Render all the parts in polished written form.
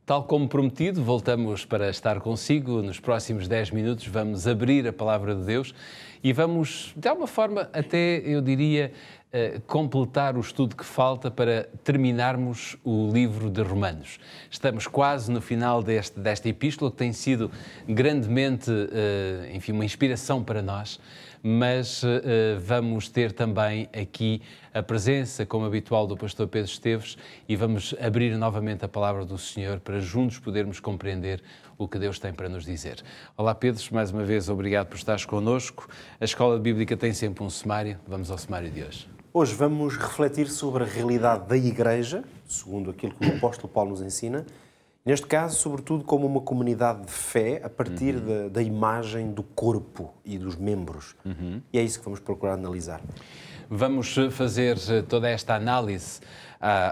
Tal como prometido, voltamos para estar consigo. Nos próximos 10 minutos vamos abrir a Palavra de Deus e vamos, de alguma forma, até, eu diria, completar o estudo que falta para terminarmos o livro de Romanos. Estamos quase no final desta epístola, que tem sido grandemente, enfim, uma inspiração para nós, mas vamos ter também aqui a presença, como habitual, do pastor Pedro Esteves e vamos abrir novamente a Palavra do Senhor para juntos podermos compreender o que Deus tem para nos dizer. Olá Pedro, mais uma vez obrigado por estares connosco. A Escola Bíblica tem sempre um sumário. Vamos ao sumário de hoje. Hoje vamos refletir sobre a realidade da Igreja, segundo aquilo que o apóstolo Paulo nos ensina, neste caso, sobretudo, como uma comunidade de fé a partir da imagem do corpo e dos membros. E é isso que vamos procurar analisar. Vamos fazer toda esta análise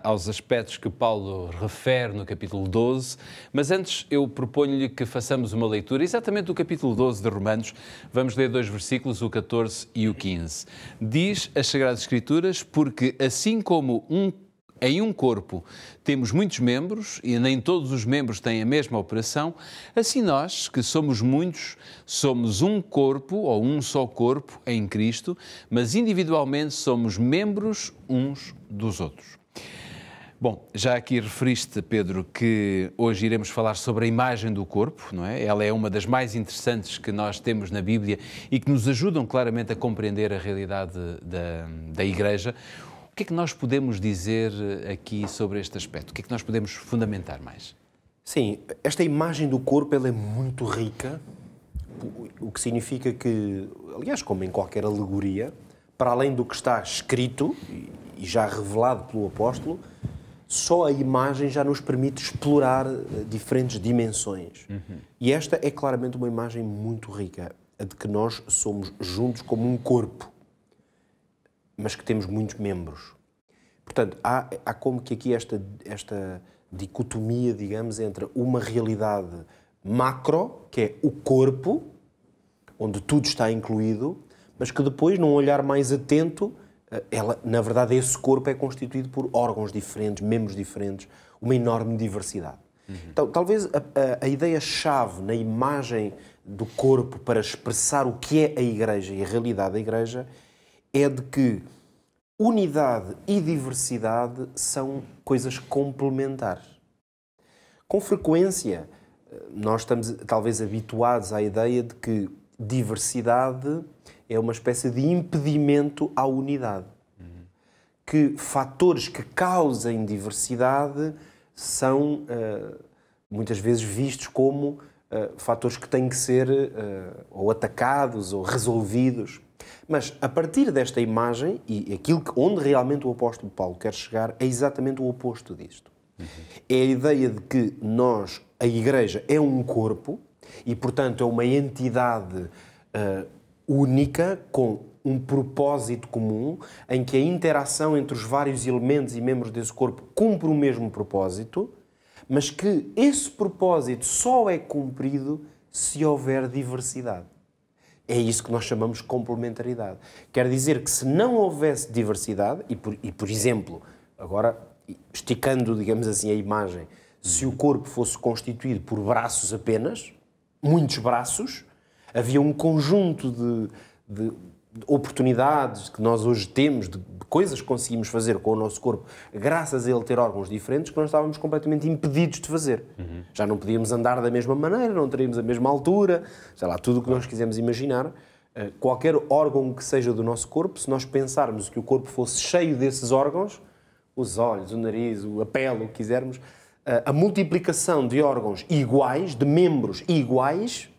aos aspectos que Paulo refere no capítulo 12, mas antes eu proponho-lhe que façamos uma leitura exatamente do capítulo 12 de Romanos. Vamos ler dois versículos, o 14 e o 15. Diz as Sagradas Escrituras: porque assim como em um corpo temos muitos membros e nem todos os membros têm a mesma operação, assim nós, que somos muitos, somos um corpo ou um só corpo em Cristo, mas individualmente somos membros uns dos outros. Bom, já aqui referiste, Pedro, que hoje iremos falar sobre a imagem do corpo, não é? Ela é uma das mais interessantes que nós temos na Bíblia e que nos ajudam claramente a compreender a realidade da Igreja. O que é que nós podemos dizer aqui sobre este aspecto? O que é que nós podemos fundamentar mais? Sim, esta imagem do corpo ela é muito rica, o que significa que, aliás, como em qualquer alegoria, para além do que está escrito e já revelado pelo apóstolo, só a imagem já nos permite explorar diferentes dimensões. E esta é claramente uma imagem muito rica, a de que nós somos juntos como um corpo, mas que temos muitos membros. Portanto, há como que aqui esta dicotomia, digamos, entre uma realidade macro, que é o corpo, onde tudo está incluído, mas que depois, num olhar mais atento, na verdade, esse corpo é constituído por órgãos diferentes, membros diferentes, uma enorme diversidade. Então, talvez a ideia-chave na imagem do corpo para expressar o que é a Igreja e a realidade da Igreja é de que unidade e diversidade são coisas complementares. Com frequência, nós estamos talvez habituados à ideia de que diversidade é uma espécie de impedimento à unidade. Que fatores que causem diversidade são muitas vezes vistos como fatores que têm que ser ou atacados ou resolvidos. Mas a partir desta imagem, e onde realmente o apóstolo Paulo quer chegar, é exatamente o oposto disto. É a ideia de que a Igreja é um corpo e, portanto, é uma entidade única, com um propósito comum, em que a interação entre os vários elementos e membros desse corpo cumpre o mesmo propósito, mas que esse propósito só é cumprido se houver diversidade. É isso que nós chamamos de complementaridade. Quer dizer que se não houvesse diversidade, e por exemplo, agora esticando, digamos assim, a imagem, se o corpo fosse constituído por braços apenas, muitos braços, havia um conjunto de oportunidades que nós hoje temos, de coisas que conseguimos fazer com o nosso corpo, graças a ele ter órgãos diferentes, que nós estávamos completamente impedidos de fazer. Já não podíamos andar da mesma maneira, não teríamos a mesma altura, sei lá, tudo o que nós quisemos imaginar. Qualquer órgão que seja do nosso corpo, se nós pensarmos que o corpo fosse cheio desses órgãos, os olhos, o nariz, a pele, o que quisermos, a multiplicação de órgãos iguais, de membros iguais,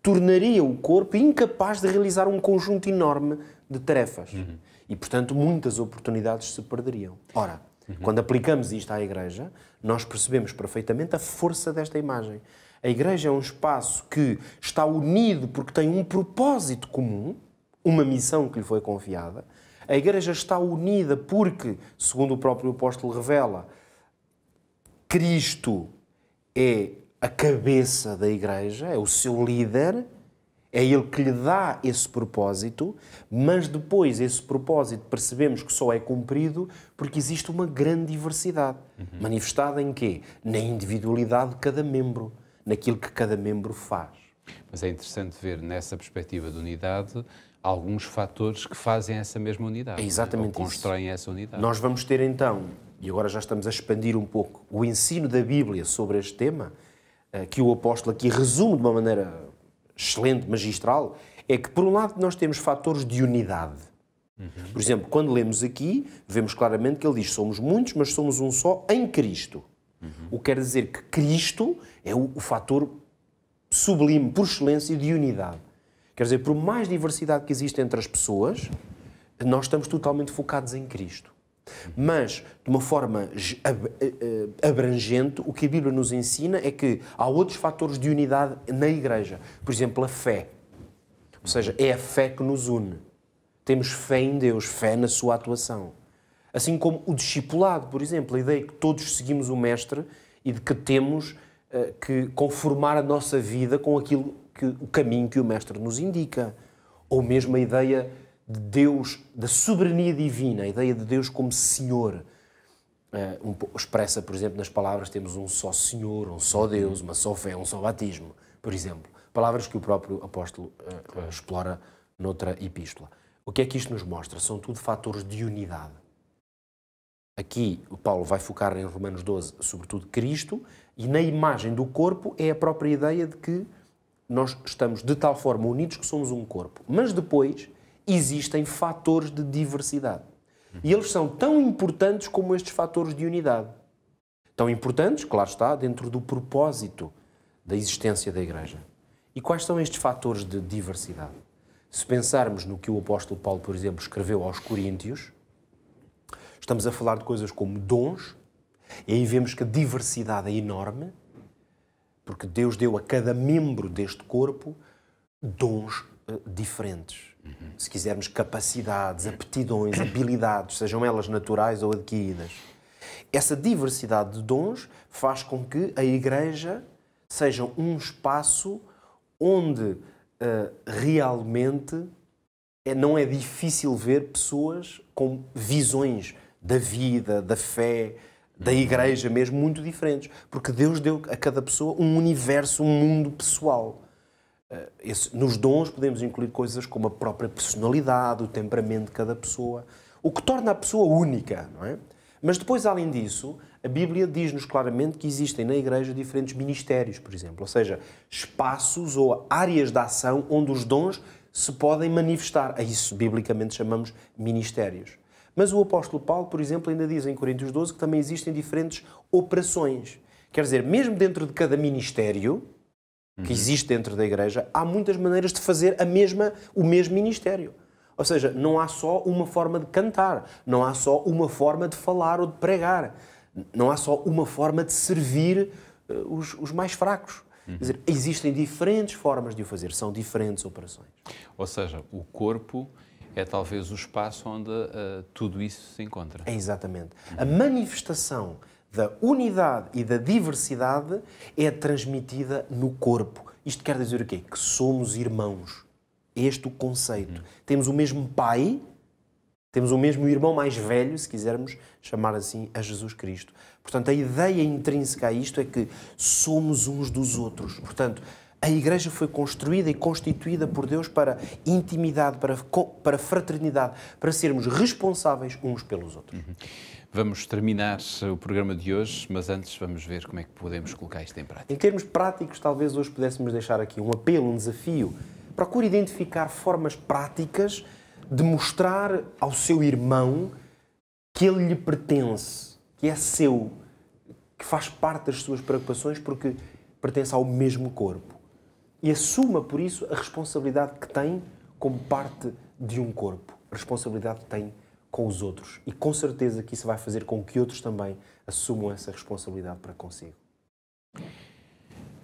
tornaria o corpo incapaz de realizar um conjunto enorme de tarefas. E, portanto, muitas oportunidades se perderiam. Ora, quando aplicamos isto à Igreja, nós percebemos perfeitamente a força desta imagem. A Igreja é um espaço que está unido porque tem um propósito comum, uma missão que lhe foi confiada. A Igreja está unida porque, segundo o próprio apóstolo revela, Cristo é a cabeça da Igreja, é o seu líder, É Ele que lhe dá esse propósito, mas depois esse propósito percebemos que só é cumprido porque existe uma grande diversidade. Manifestada em quê? Na individualidade de cada membro, naquilo que cada membro faz. Mas é interessante ver nessa perspectiva de unidade alguns fatores que fazem essa mesma unidade. É exatamente ou constroem isso. essa unidade. Nós vamos ter então, e agora já estamos a expandir um pouco, o ensino da Bíblia sobre este tema, que o apóstolo aqui resume de uma maneira excelente, magistral, é que por um lado nós temos fatores de unidade. Por exemplo, quando lemos aqui, vemos claramente que ele diz somos muitos, mas somos um só em Cristo. O que quer dizer que Cristo é o fator sublime, por excelência, de unidade. Quer dizer, por mais diversidade que existe entre as pessoas, nós estamos totalmente focados em Cristo. Mas, de uma forma abrangente, o que a Bíblia nos ensina é que há outros fatores de unidade na Igreja. Por exemplo, a fé. Ou seja, é a fé que nos une. Temos fé em Deus, fé na sua atuação. Assim como o discipulado, por exemplo, a ideia que todos seguimos o Mestre e de que temos que conformar a nossa vida com aquilo o caminho que o Mestre nos indica. Ou mesmo a ideia de Deus, da soberania divina, a ideia de Deus como Senhor. Expressa, por exemplo, nas palavras, temos um só Senhor, um só Deus, uma só fé, um só batismo, por exemplo. Palavras que o próprio apóstolo explora noutra epístola. O que é que isto nos mostra? São tudo fatores de unidade. Aqui, o Paulo vai focar em Romanos 12, sobretudo Cristo, e na imagem do corpo é a própria ideia de que nós estamos de tal forma unidos que somos um corpo. Mas depois existem fatores de diversidade. E eles são tão importantes como estes fatores de unidade. Tão importantes, claro está, dentro do propósito da existência da Igreja. E quais são estes fatores de diversidade? Se pensarmos no que o apóstolo Paulo, por exemplo, escreveu aos Coríntios, estamos a falar de coisas como dons, e aí vemos que a diversidade é enorme, porque Deus deu a cada membro deste corpo dons diferentes. Se quisermos, capacidades, aptidões, habilidades, sejam elas naturais ou adquiridas. Essa diversidade de dons faz com que a Igreja seja um espaço onde realmente não é difícil ver pessoas com visões da vida, da fé, da Igreja mesmo, muito diferentes. Porque Deus deu a cada pessoa um universo, um mundo pessoal. Nos dons podemos incluir coisas como a própria personalidade, o temperamento de cada pessoa, o que torna a pessoa única, não é? Mas depois, além disso, a Bíblia diz-nos claramente que existem na Igreja diferentes ministérios, por exemplo, ou seja, espaços ou áreas de ação onde os dons se podem manifestar. A isso, biblicamente, chamamos ministérios. Mas o apóstolo Paulo, por exemplo, ainda diz em Coríntios 12 que também existem diferentes operações. Quer dizer, mesmo dentro de cada ministério que existe dentro da Igreja, há muitas maneiras de fazer o mesmo ministério. Ou seja, não há só uma forma de cantar, não há só uma forma de falar ou de pregar, não há só uma forma de servir os mais fracos. Quer dizer, existem diferentes formas de o fazer, são diferentes operações. Ou seja, o corpo é talvez o espaço onde tudo isso se encontra. É exatamente. A manifestação da unidade e da diversidade é transmitida no corpo. Isto quer dizer o quê? Que somos irmãos. É este o conceito. Temos o mesmo pai, temos o mesmo irmão mais velho, se quisermos chamar assim, a Jesus Cristo. Portanto, a ideia intrínseca a isto é que somos uns dos outros. Portanto, a Igreja foi construída e constituída por Deus para intimidade, para fraternidade, para sermos responsáveis uns pelos outros. Vamos terminar o programa de hoje, mas antes vamos ver como é que podemos colocar isto em prática. Em termos práticos, talvez hoje pudéssemos deixar aqui um apelo, um desafio. Procure identificar formas práticas de mostrar ao seu irmão que ele lhe pertence, que é seu, que faz parte das suas preocupações porque pertence ao mesmo corpo. E assuma, por isso, a responsabilidade que tem como parte de um corpo. A responsabilidade que tem com os outros. E com certeza que isso vai fazer com que outros também assumam essa responsabilidade para consigo.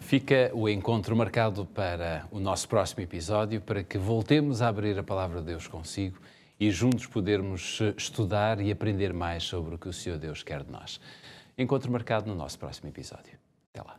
Fica o encontro marcado para o nosso próximo episódio, para que voltemos a abrir a Palavra de Deus consigo e juntos podermos estudar e aprender mais sobre o que o Senhor Deus quer de nós. Encontro marcado no nosso próximo episódio. Até lá.